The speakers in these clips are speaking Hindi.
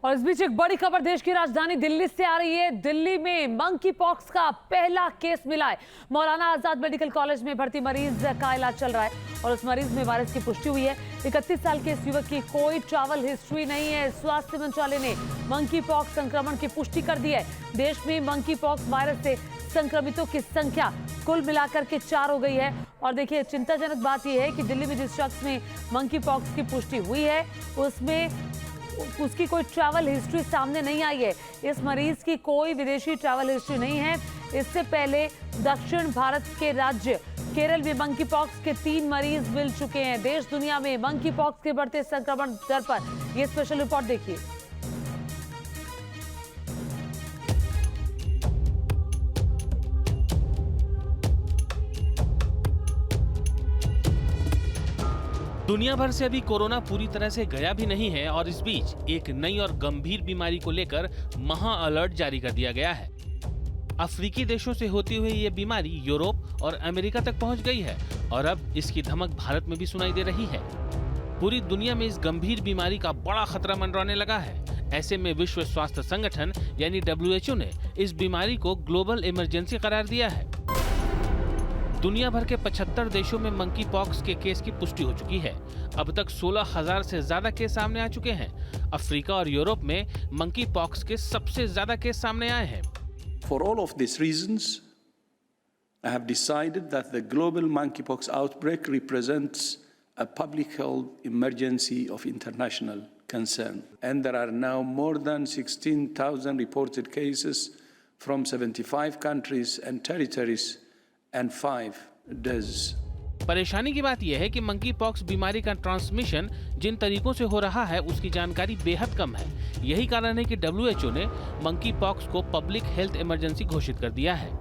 और इस बीच एक बड़ी खबर देश की राजधानी दिल्ली से आ रही है। दिल्ली में मंकी पॉक्स का पहला केस मिला है। मौलाना आजाद मेडिकल कॉलेज में भर्ती मरीज का इलाज चल रहा है और उस मरीज में वायरस की पुष्टि हुई है। 31 साल के इस युवक की कोई ट्रैवल हिस्ट्री नहीं है। स्वास्थ्य मंत्रालय ने मंकी पॉक्स संक्रमण की पुष्टि कर दी है। देश में मंकी पॉक्स वायरस से संक्रमितों की संख्या कुल मिलाकर के 4 हो गई है। और देखिए, चिंताजनक बात यह है कि दिल्ली में जिस शख्स में मंकी पॉक्स की पुष्टि हुई है उसकी कोई ट्रैवल हिस्ट्री सामने नहीं आई है। इस मरीज की कोई विदेशी ट्रैवल हिस्ट्री नहीं है। इससे पहले दक्षिण भारत के राज्य केरल में मंकी पॉक्स के 3 मरीज मिल चुके हैं। देश दुनिया में मंकी पॉक्स के बढ़ते संक्रमण दर पर यह स्पेशल रिपोर्ट देखिए। दुनिया भर से अभी कोरोना पूरी तरह से गया भी नहीं है और इस बीच एक नई और गंभीर बीमारी को लेकर महा अलर्ट जारी कर दिया गया है। अफ्रीकी देशों से होती हुई ये बीमारी यूरोप और अमेरिका तक पहुंच गई है और अब इसकी धमक भारत में भी सुनाई दे रही है। पूरी दुनिया में इस गंभीर बीमारी का बड़ा खतरा मंडराने लगा है। ऐसे में विश्व स्वास्थ्य संगठन यानी WHO ने इस बीमारी को ग्लोबल इमरजेंसी करार दिया है। दुनिया भर के 75 देशों में मंकी पॉक्स के केस की पुष्टि हो चुकी है। अब तक 16,000 से ज्यादा केस सामने आ चुके हैं। अफ्रीका और यूरोप में मंकी पॉक्स के सबसे ज्यादा केस सामने आए हैं। For all of these reasons, I have decided that the global monkeypox outbreak represents a public health emergency of international concern. And there are now more than 16,000 reported cases from 75 countries and territories and 5 deaths. परेशानी की बात यह है कि मंकी पॉक्स बीमारी का ट्रांसमिशन जिन तरीकों से हो रहा है उसकी जानकारी बेहद कम है। यही कारण है कि WHO ने मंकी पॉक्स को पब्लिक हेल्थ इमरजेंसी घोषित कर दिया है।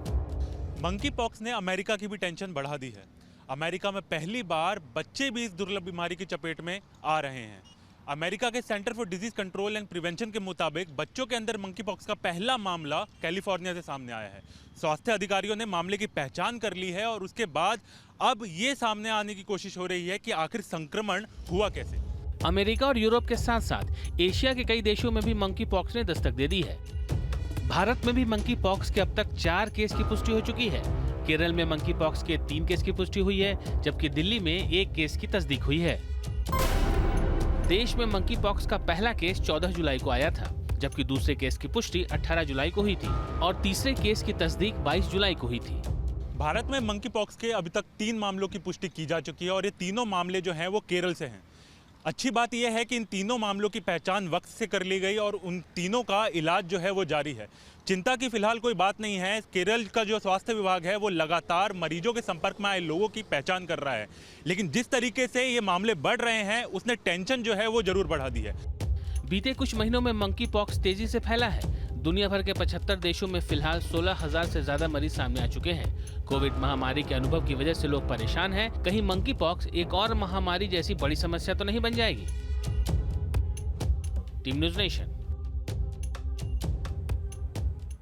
मंकी पॉक्स ने अमेरिका की भी टेंशन बढ़ा दी है। अमेरिका में पहली बार बच्चे भी इस दुर्लभ बीमारी की चपेट में आ रहे हैं। अमेरिका के centre for disease control and prevention के मुताबिक बच्चों के अंदर मंकी पॉक्स का पहला मामला कैलिफोर्निया से सामने आया है। स्वास्थ्य अधिकारियों ने मामले की पहचान कर ली है और उसके बाद अब ये सामने आने की कोशिश हो रही है कि आखिर संक्रमण हुआ कैसे। अमेरिका और यूरोप के साथ साथ एशिया के कई देशों में भी मंकी पॉक्स ने दस्तक दे दी है। भारत में भी मंकी पॉक्स के अब तक 4 केस की पुष्टि हो चुकी है। केरल में मंकी पॉक्स के 3 केस की पुष्टि हुई है, जबकि दिल्ली में 1 केस की तस्दीक हुई है। देश में मंकी पॉक्स का पहला केस 14 जुलाई को आया था, जबकि दूसरे केस की पुष्टि 18 जुलाई को हुई थी और तीसरे केस की तस्दीक 22 जुलाई को हुई थी। भारत में मंकी पॉक्स के अभी तक 3 मामलों की पुष्टि की जा चुकी है और ये तीनों मामले जो हैं वो केरल से हैं। अच्छी बात यह है कि इन तीनों मामलों की पहचान वक्त से कर ली गई और उन तीनों का इलाज जो है वो जारी है। चिंता की फिलहाल कोई बात नहीं है। केरल का जो स्वास्थ्य विभाग है वो लगातार मरीजों के संपर्क में आए लोगों की पहचान कर रहा है, लेकिन जिस तरीके से ये मामले बढ़ रहे हैं उसने टेंशन जो है वो जरूर बढ़ा दी है। बीते कुछ महीनों में मंकी पॉक्स तेजी से फैला है। दुनिया भर के 75 देशों में फिलहाल 16,000 से ज्यादा मरीज सामने आ चुके हैं। कोविड महामारी के अनुभव की वजह से लोग परेशान हैं। कहीं मंकी पॉक्स एक और महामारी जैसी बड़ी समस्या तो नहीं बन जाएगी। Team news nation.